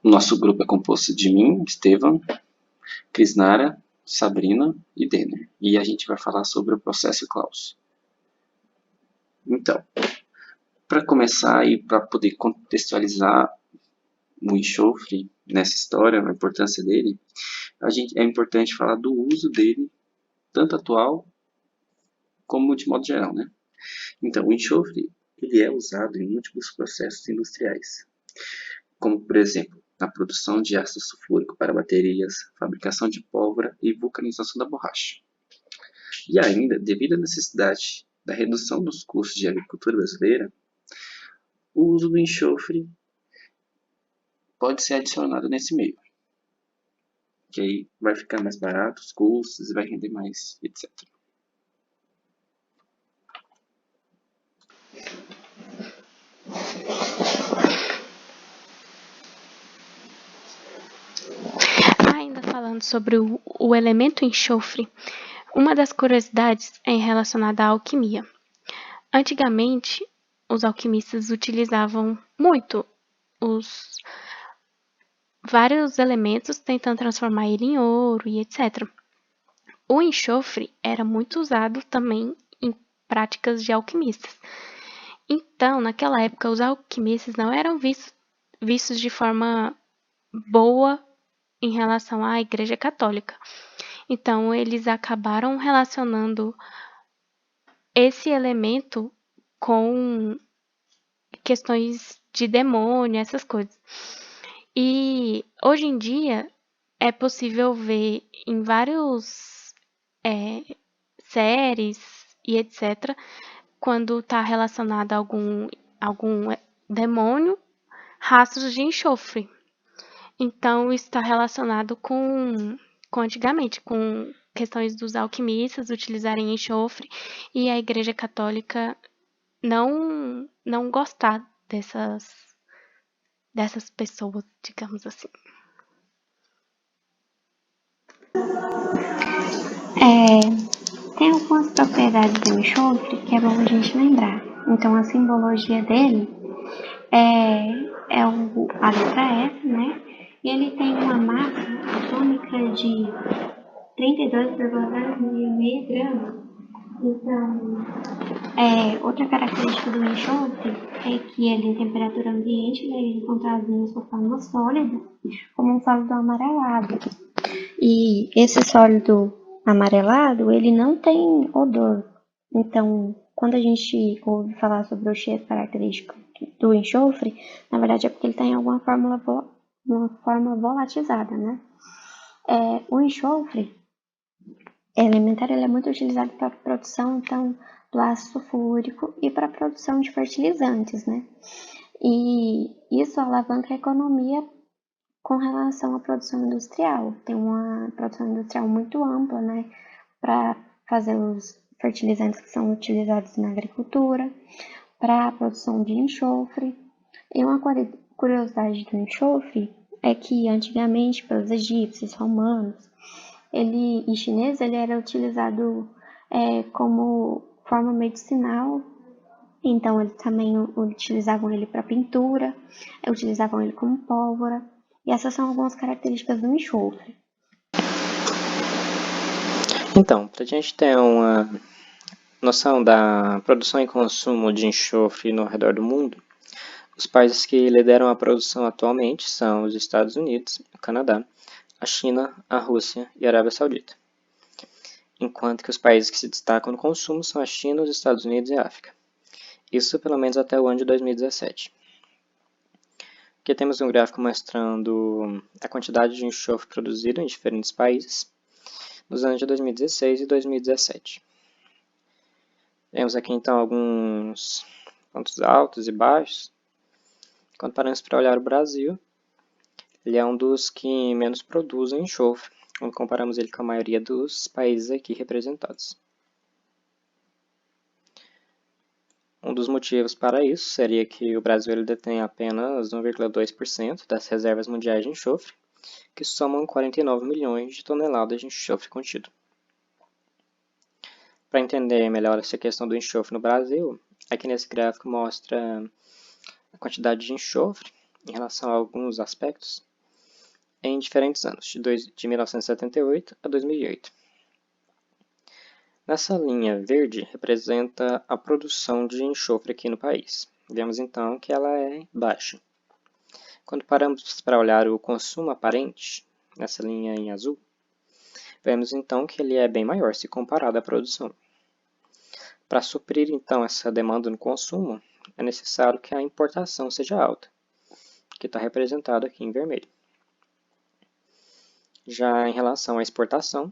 O nosso grupo é composto de mim, Estevam, Krisnara, Sabrina e Denner. E a gente vai falar sobre o processo Claus. Então, para começar e para poder contextualizar o enxofre nessa história, a importância dele, é importante falar do uso dele, tanto atual como de modo geral, né? Então, o enxofre ele é usado em múltiplos processos industriais, como, por exemplo, na produção de ácido sulfúrico para baterias, fabricação de pólvora e vulcanização da borracha. E ainda, devido à necessidade da redução dos custos de agricultura brasileira, o uso do enxofre pode ser adicionado nesse meio, que aí vai ficar mais barato os custos e vai render mais, etc. Ainda falando sobre o elemento enxofre, uma das curiosidades é relacionada à alquimia. Antigamente, os alquimistas utilizavam muito os vários elementos tentando transformar ele em ouro e etc. O enxofre era muito usado também em práticas de alquimistas. Então, naquela época, os alquimistas não eram vistos de forma boa em relação à Igreja Católica. Então, eles acabaram relacionando esse elemento com questões de demônio, essas coisas. E hoje em dia é possível ver em vários séries e etc. quando está relacionado a algum demônio, rastros de enxofre. Então, isso está relacionado com antigamente, com questões dos alquimistas utilizarem enxofre e a Igreja Católica não gostar dessas pessoas, digamos assim. Tem algumas propriedades do enxofre que é bom a gente lembrar. Então, a simbologia dele é a letra F, né? E ele tem uma massa atômica de 32,06 gramas. Então, outra característica do enxofre é que ele, em temperatura ambiente, ele é encontrado em sua forma sólida, como um sólido amarelado. E esse sólido amarelado, ele não tem odor. Então, quando a gente ouve falar sobre o cheiro característico do enxofre, na verdade é porque ele tem alguma forma volatizada, né? O enxofre elementar ele é muito utilizado para a produção, então, do ácido sulfúrico e para a produção de fertilizantes, né? E isso alavanca a economia com relação à produção industrial. Tem uma produção industrial muito ampla, né, para fazer os fertilizantes que são utilizados na agricultura, para a produção de enxofre. E uma curiosidade do enxofre é que antigamente, pelos egípcios, romanos e chineses, ele era utilizado como forma medicinal. Então, eles também utilizavam ele para pintura, utilizavam ele como pólvora. E essas são algumas características do enxofre. Então, para a gente ter uma noção da produção e consumo de enxofre no redor do mundo, os países que lideram a produção atualmente são os Estados Unidos, o Canadá, a China, a Rússia e a Arábia Saudita. Enquanto que os países que se destacam no consumo são a China, os Estados Unidos e a África. Isso pelo menos até o ano de 2017. Aqui temos um gráfico mostrando a quantidade de enxofre produzido em diferentes países nos anos de 2016 e 2017. Temos aqui então alguns pontos altos e baixos. Quando paramos para olhar o Brasil, ele é um dos que menos produzem enxofre, quando comparamos ele com a maioria dos países aqui representados. Um dos motivos para isso seria que o Brasil ele detém apenas 1,2% das reservas mundiais de enxofre, que somam 49 milhões de toneladas de enxofre contido. Para entender melhor essa questão do enxofre no Brasil, aqui nesse gráfico mostra a quantidade de enxofre em relação a alguns aspectos, em diferentes anos, de 1978 a 2008. Nessa linha verde representa a produção de enxofre aqui no país. Vemos então que ela é baixa. Quando paramos para olhar o consumo aparente, nessa linha em azul, vemos então que ele é bem maior se comparado à produção. Para suprir então essa demanda no consumo, é necessário que a importação seja alta, que está representado aqui em vermelho. Já em relação à exportação,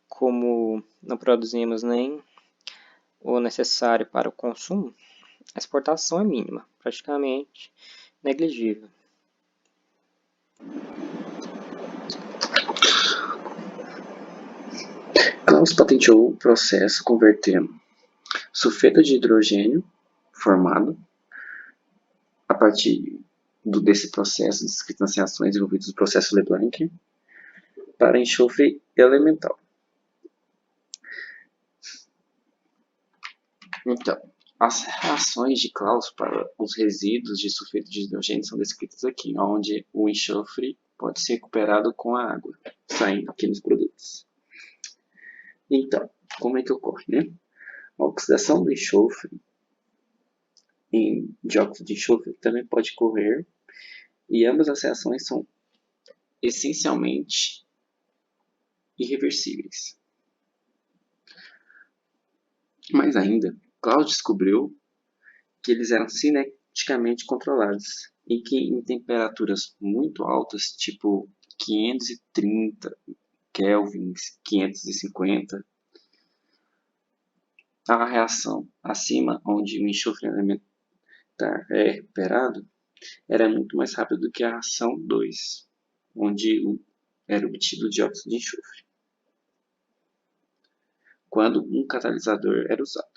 como não produzimos nem o necessário para o consumo, a exportação é mínima, praticamente negligível. Klaus patenteou o processo convertendo sulfeto de hidrogênio formado a partir desse processo, das reações envolvidas no processo Leblanc, para enxofre elemental. Então, as reações de Klaus para os resíduos de sulfeto de hidrogênio são descritas aqui, onde o enxofre pode ser recuperado com a água, saindo aqui nos produtos. Então, como é que ocorre, né? A oxidação do enxofre em dióxido de enxofre também pode ocorrer, e ambas as reações são essencialmente irreversíveis. Mais ainda, Klaus descobriu que eles eram cineticamente controlados e que em temperaturas muito altas, tipo 530 kelvins, 550, a reação acima, onde o enxofre elementar é recuperado, era muito mais rápida do que a reação 2, onde era obtido o dióxido de enxofre, quando um catalisador era usado.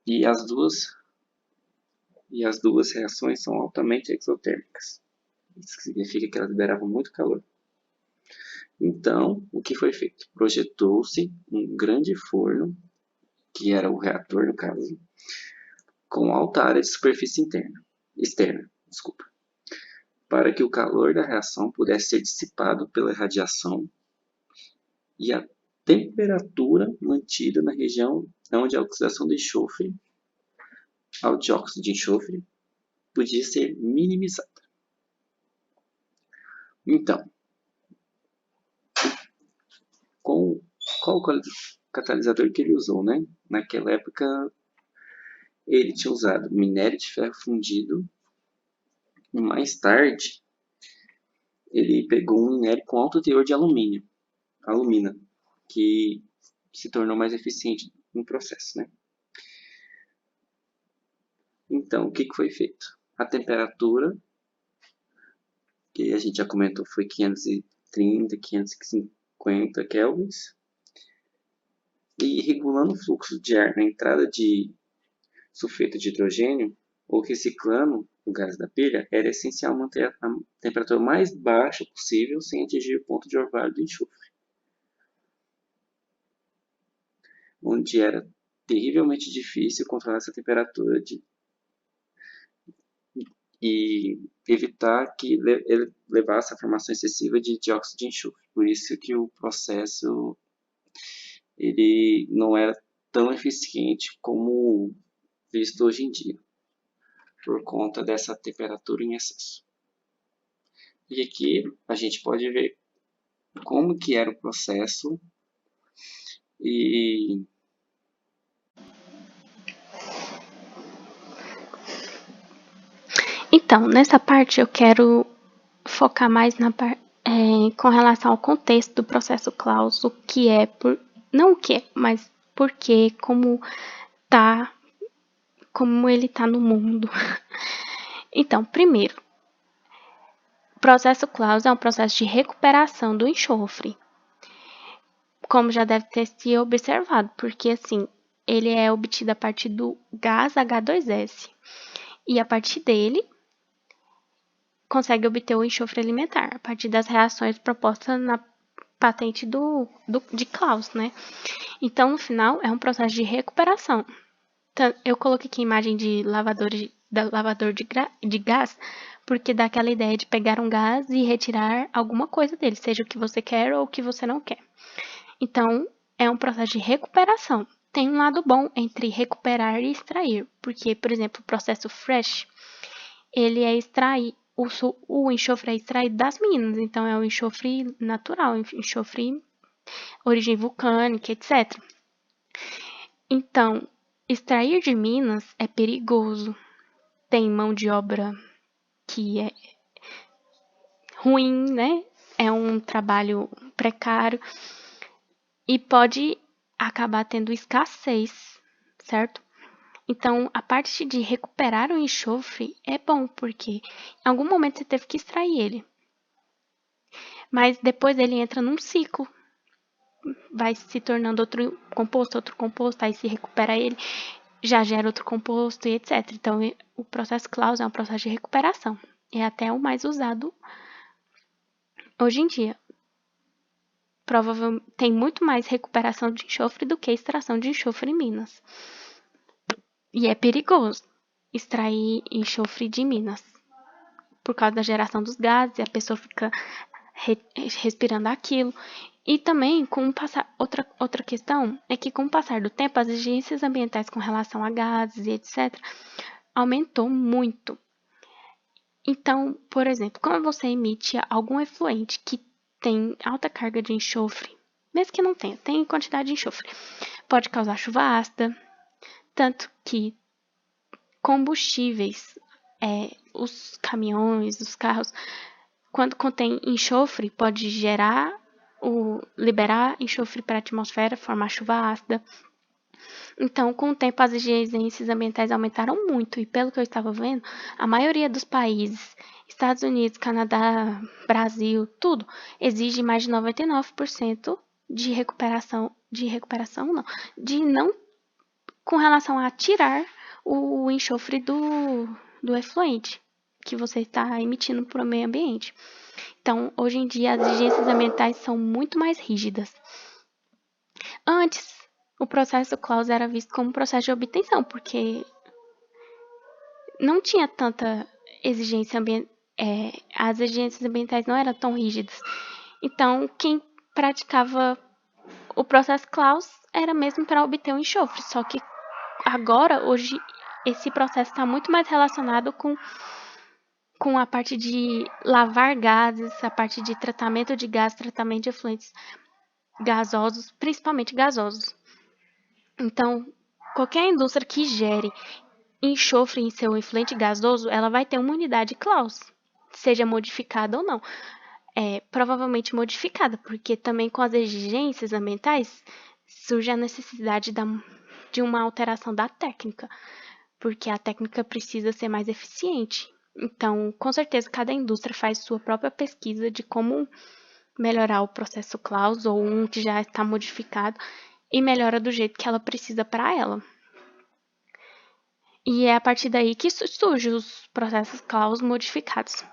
E as duas reações são altamente exotérmicas. Isso significa que elas liberavam muito calor. Então, o que foi feito? Projetou-se um grande forno, que era o reator no caso, com alta área de superfície externa, para que o calor da reação pudesse ser dissipado pela radiação e a temperatura mantida na região onde a oxidação do enxofre ao dióxido de enxofre podia ser minimizada. Então, qual o catalisador que ele usou, né? Naquela época, ele tinha usado minério de ferro fundido e mais tarde ele pegou um minério com alto teor de alumina, que se tornou mais eficiente no processo, né? Então, o que foi feito? A temperatura, que a gente já comentou, foi 530, 550 kelvins. E regulando o fluxo de ar na entrada de sulfeto de hidrogênio, ou reciclando o gás da pilha, era essencial manter a temperatura mais baixa possível sem atingir o ponto de orvalho do enxofre, onde era terrivelmente difícil controlar essa temperatura e evitar que ele levasse a formação excessiva de dióxido de enxofre. Por isso que o processo ele não era tão eficiente como visto hoje em dia, por conta dessa temperatura em excesso. E aqui a gente pode ver como que era o processo e Então, nessa parte eu quero focar mais com relação ao contexto do processo Klaus, o que é, não o que é, mas por que, como ele tá no mundo. Então, primeiro, o processo Klaus é um processo de recuperação do enxofre, como já deve ter se observado, porque assim, ele é obtido a partir do gás H2S, e a partir dele consegue obter o enxofre alimentar, a partir das reações propostas na patente de Klaus, né? Então, no final, é um processo de recuperação. Então, eu coloquei aqui a imagem de lavador de gás, porque dá aquela ideia de pegar um gás e retirar alguma coisa dele, seja o que você quer ou o que você não quer. Então, é um processo de recuperação. Tem um lado bom entre recuperar e extrair, porque, por exemplo, o processo fresh, ele é extrair, o enxofre é extraído das minas, então é um enxofre natural, enxofre origem vulcânica, etc. Então, extrair de minas é perigoso, tem mão de obra que é ruim, né? É um trabalho precário e pode acabar tendo escassez, certo? Então, a parte de recuperar o enxofre é bom, porque em algum momento você teve que extrair ele. Mas depois ele entra num ciclo. Vai se tornando outro composto, aí se recupera ele, já gera outro composto e etc. Então, o processo Claus é um processo de recuperação. É até o mais usado hoje em dia. Provavelmente tem muito mais recuperação de enxofre do que extração de enxofre em Minas. E é perigoso extrair enxofre de Minas. Por causa da geração dos gases, a pessoa fica respirando aquilo. E também, outra questão é que com o passar do tempo, as exigências ambientais com relação a gases e etc. aumentou muito. Então, por exemplo, quando você emite algum efluente que tem alta carga de enxofre, mesmo que não tenha, tem quantidade de enxofre, pode causar chuva ácida, tanto que combustíveis, os caminhões, os carros, quando contém enxofre, pode liberar enxofre para a atmosfera, formar chuva ácida. Então, com o tempo, as exigências ambientais aumentaram muito e, pelo que eu estava vendo, a maioria dos países, Estados Unidos, Canadá, Brasil, tudo, exige mais de 99% de recuperação não, de não, com relação a tirar o enxofre do efluente que você está emitindo para o meio ambiente. Então, hoje em dia, as exigências ambientais são muito mais rígidas. Antes, o processo Claus era visto como um processo de obtenção, porque não tinha tanta exigência ambiental, as exigências ambientais não eram tão rígidas. Então, quem praticava o processo Claus era mesmo para obter o enxofre, só que agora, hoje, esse processo está muito mais relacionado com a parte de lavar gases, a parte de tratamento de gases, tratamento de efluentes gasosos, principalmente gasosos. Então, qualquer indústria que gere enxofre em seu efluente gasoso, ela vai ter uma unidade Claus, seja modificada ou não. Provavelmente modificada, porque também com as exigências ambientais surge a necessidade de uma alteração da técnica, porque a técnica precisa ser mais eficiente. Então, com certeza, cada indústria faz sua própria pesquisa de como melhorar o processo Claus ou um que já está modificado e melhora do jeito que ela precisa para ela. E é a partir daí que surgem os processos Claus modificados.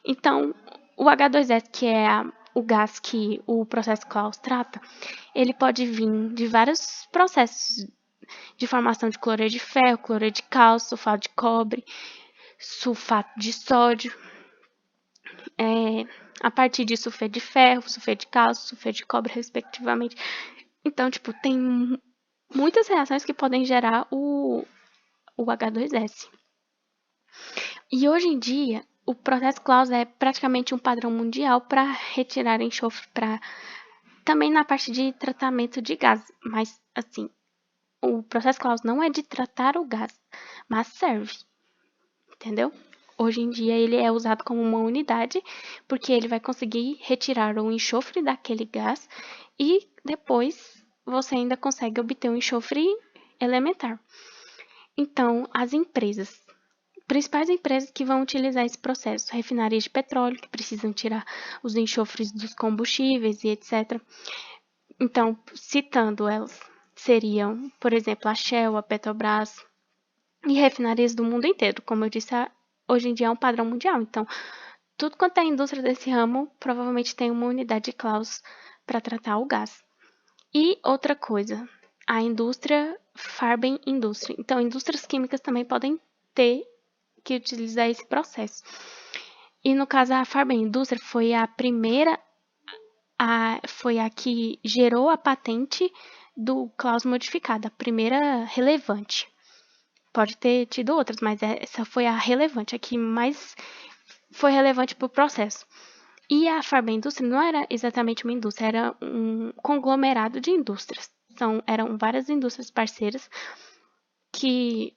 Então, o H2S, que é o gás que o processo Claus trata, ele pode vir de vários processos de formação de cloreto de ferro, cloreto de cálcio, sulfato de cobre, sulfato de sódio, a partir de sulfeto de ferro, sulfeto de cálcio, sulfeto de cobre, respectivamente. Então, tem muitas reações que podem gerar o H2S. E hoje em dia, o processo Claus é praticamente um padrão mundial para retirar enxofre, também na parte de tratamento de gás. Mas, assim, o processo Claus não é de tratar o gás, mas serve, entendeu? Hoje em dia ele é usado como uma unidade, porque ele vai conseguir retirar o enxofre daquele gás e depois você ainda consegue obter um enxofre elementar. Então, as principais empresas que vão utilizar esse processo, refinarias de petróleo, que precisam tirar os enxofres dos combustíveis e etc. Então, citando elas, seriam, por exemplo, a Shell, a Petrobras e refinarias do mundo inteiro. Como eu disse, hoje em dia é um padrão mundial. Então, tudo quanto é indústria desse ramo, provavelmente tem uma unidade de Claus para tratar o gás. E outra coisa, a indústria Farben Industry. Então, indústrias químicas também podem ter que utilizar esse processo. E no caso a Farben-Indústria foi a primeira, foi a que gerou a patente do Claus modificado, a primeira relevante. Pode ter tido outras, mas essa foi a relevante, a que mais foi relevante para o processo. E a Farben-Indústria não era exatamente uma indústria, era um conglomerado de indústrias. Então, eram várias indústrias parceiras que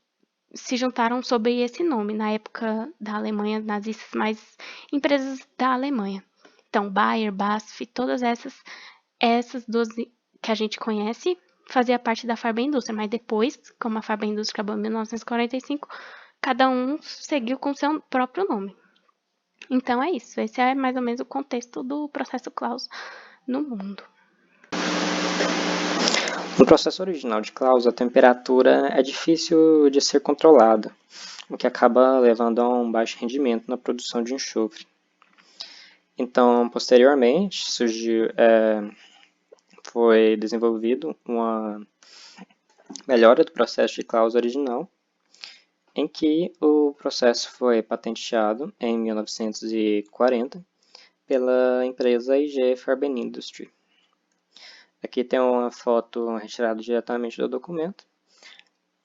se juntaram sob esse nome, na época da Alemanha nazista, mais empresas da Alemanha. Então, Bayer, BASF, todas essas duas que a gente conhece, fazia parte da Farben-Indústria, mas depois, como a Farben-Indústria acabou em 1945, cada um seguiu com seu próprio nome. Então é isso, esse é mais ou menos o contexto do processo Claus no mundo. No processo original de Claus, a temperatura é difícil de ser controlada, o que acaba levando a um baixo rendimento na produção de enxofre. Então, posteriormente, foi desenvolvido uma melhora do processo de Claus original, em que o processo foi patenteado em 1940 pela empresa IG Farben Industry. Aqui tem uma foto retirada diretamente do documento,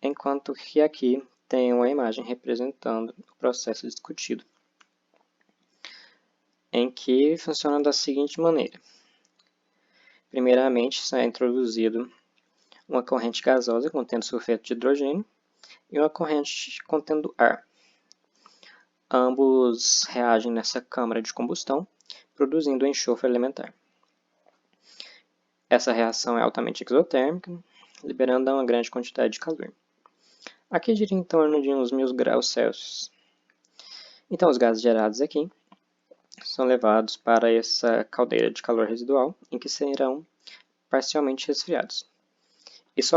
enquanto que aqui tem uma imagem representando o processo discutido, em que funciona da seguinte maneira. Primeiramente, é introduzido uma corrente gasosa contendo sulfeto de hidrogênio e uma corrente contendo ar. Ambos reagem nessa câmara de combustão, produzindo o enxofre elementar. Essa reação é altamente exotérmica, liberando uma grande quantidade de calor. Aqui gira em torno de uns 1000 graus Celsius. Então, os gases gerados aqui são levados para essa caldeira de calor residual, em que serão parcialmente resfriados. Isso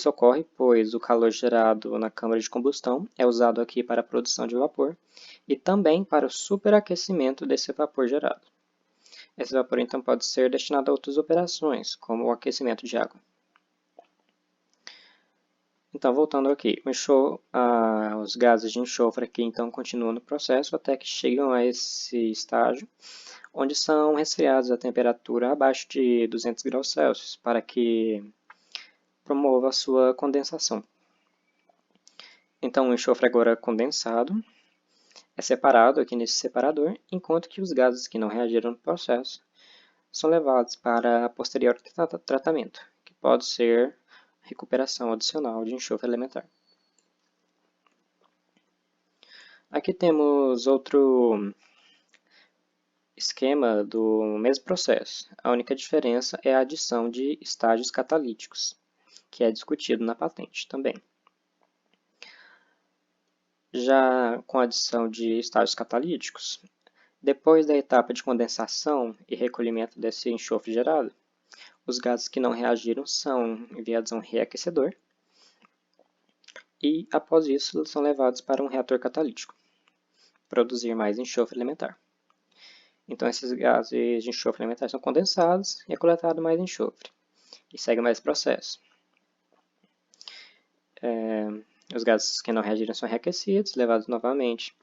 ocorre pois o calor gerado na câmara de combustão é usado aqui para a produção de vapor e também para o superaquecimento desse vapor gerado. Esse vapor então pode ser destinado a outras operações, como o aquecimento de água. Então, voltando aqui, os gases de enxofre aqui então continuam no processo até que chegam a esse estágio, onde são resfriados a temperatura abaixo de 200 graus Celsius, para que promova a sua condensação. Então, o enxofre agora condensado é separado aqui nesse separador, enquanto que os gases que não reagiram no processo são levados para posterior tratamento, que pode ser recuperação adicional de enxofre elementar. Aqui temos outro esquema do mesmo processo. A única diferença é a adição de estágios catalíticos, que é discutido na patente também. Já com a adição de estágios catalíticos, depois da etapa de condensação e recolhimento desse enxofre gerado, os gases que não reagiram são enviados a um reaquecedor e, após isso, são levados para um reator catalítico, produzir mais enxofre elementar. Então, esses gases de enxofre elementar são condensados e é coletado mais enxofre, e segue mais processo. Os gases que não reagiram são reaquecidos, levados novamente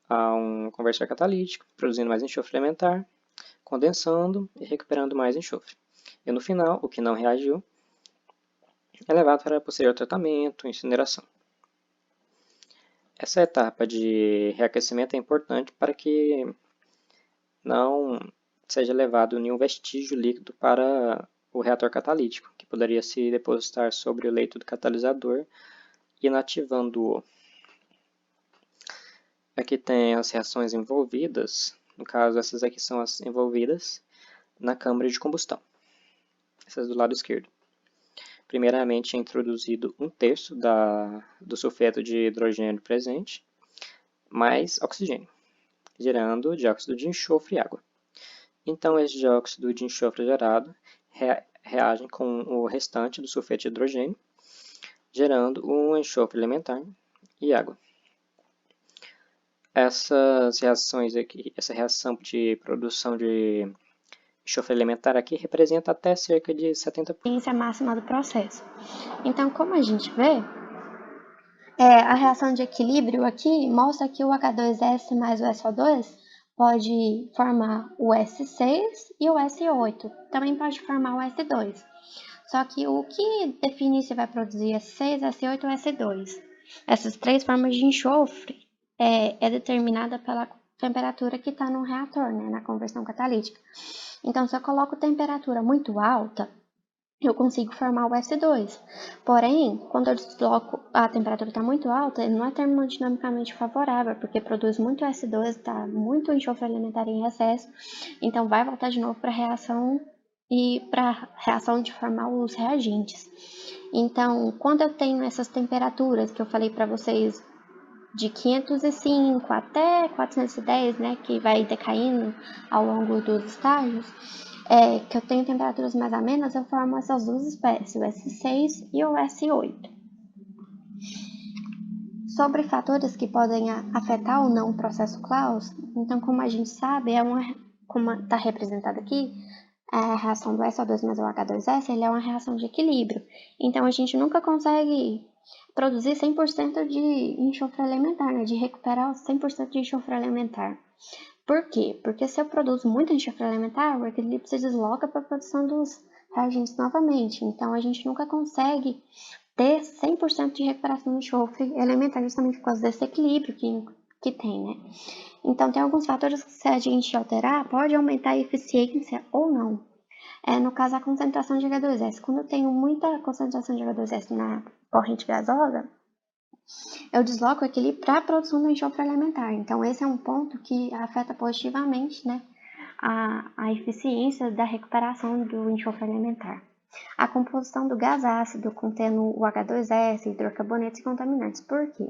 a um conversor catalítico, produzindo mais enxofre elementar, condensando e recuperando mais enxofre. E no final, o que não reagiu é levado para posterior tratamento, incineração. Essa etapa de reaquecimento é importante para que não seja levado nenhum vestígio líquido para o reator catalítico, que poderia se depositar sobre o leito do catalisador, inativando-o. Aqui tem as reações envolvidas, no caso essas aqui são as envolvidas na câmara de combustão, essas do lado esquerdo. Primeiramente é introduzido 1/3 do sulfeto de hidrogênio presente, mais oxigênio, gerando dióxido de enxofre e água. Então esse dióxido de enxofre gerado reage com o restante do sulfeto de hidrogênio, gerando um enxofre elementar e água. Essas reações aqui, essa reação de produção de enxofre elementar aqui representa até cerca de 70%. A máxima do processo. Então, como a gente vê, a reação de equilíbrio aqui mostra que o H2S mais o SO2 pode formar o S6 e o S8. Também pode formar o S2. Só que o que define se vai produzir S6, S8 ou S2? Essas três formas de enxofre é determinada pela temperatura que está no reator, né, na conversão catalítica. Então, se eu coloco temperatura muito alta, eu consigo formar o S2. Porém, quando eu desloco, a temperatura está muito alta, ele não é termodinamicamente favorável, porque produz muito S2, está muito enxofre elementar em excesso, então vai voltar de novo para a reação e para a reação de formar os reagentes. Então, quando eu tenho essas temperaturas que eu falei para vocês, de 505 até 410, né, que vai decaindo ao longo dos estágios, que eu tenho temperaturas mais amenas, eu formo essas duas espécies, o S6 e o S8. Sobre fatores que podem afetar ou não o processo Claus, então, como a gente sabe, como está representado aqui, a reação do SO2 mais o H2S, ele é uma reação de equilíbrio. Então, a gente nunca consegue produzir 100% de enxofre elementar, né, de recuperar os 100% de enxofre elementar. Por quê? Porque se eu produzo muito enxofre elementar, o equilíbrio se desloca para a produção dos reagentes novamente. Então, a gente nunca consegue ter 100% de recuperação do enxofre elementar, justamente por causa desse equilíbrio que tem, né? Então, tem alguns fatores que, se a gente alterar, pode aumentar a eficiência ou não. No caso, a concentração de H2S. Quando eu tenho muita concentração de H2S na corrente gasosa, eu desloco o equilíbrio para a produção do enxofre elementar. Então, esse é um ponto que afeta positivamente, né, a eficiência da recuperação do enxofre elementar. A composição do gás ácido contendo o H2S, hidrocarbonetos e contaminantes. Por quê?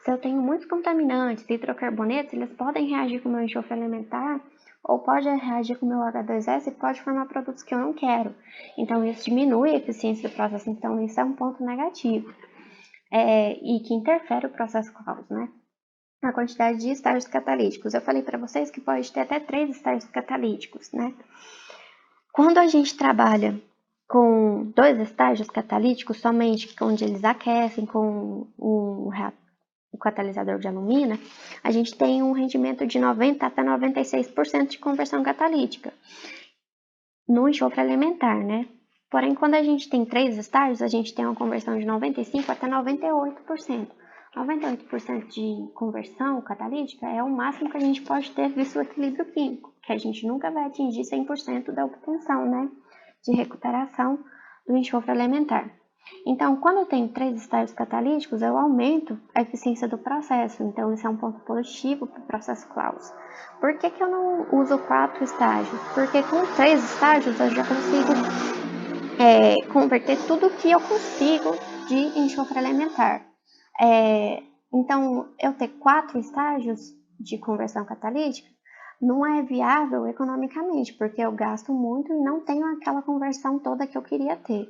Se eu tenho muitos contaminantes e hidrocarbonetos, eles podem reagir com o meu enxofre elementar ou pode reagir com o meu H2S e pode formar produtos que eu não quero. Então, isso diminui a eficiência do processo. Então, isso é um ponto negativo e que interfere o processo Claus, né? A quantidade de estágios catalíticos. Eu falei para vocês que pode ter até 3 estágios catalíticos, né? Quando a gente trabalha com 2 estágios catalíticos somente, onde eles aquecem com o catalisador de alumina, a gente tem um rendimento de 90 até 96% de conversão catalítica no enxofre elementar, né? Porém, quando a gente tem 3 estágios, a gente tem uma conversão de 95 até 98%. 98% de conversão catalítica é o máximo que a gente pode ter visto o equilíbrio químico, que a gente nunca vai atingir 100% da obtenção, né, de recuperação do enxofre elementar. Então, quando eu tenho 3 estágios catalíticos, eu aumento a eficiência do processo. Então, isso é um ponto positivo para o processo Claus. Por que eu não uso 4 estágios? Porque com 3 estágios eu já consigo converter tudo que eu consigo de enxofre elementar. Então, eu ter 4 estágios de conversão catalítica não é viável economicamente, porque eu gasto muito e não tenho aquela conversão toda que eu queria ter.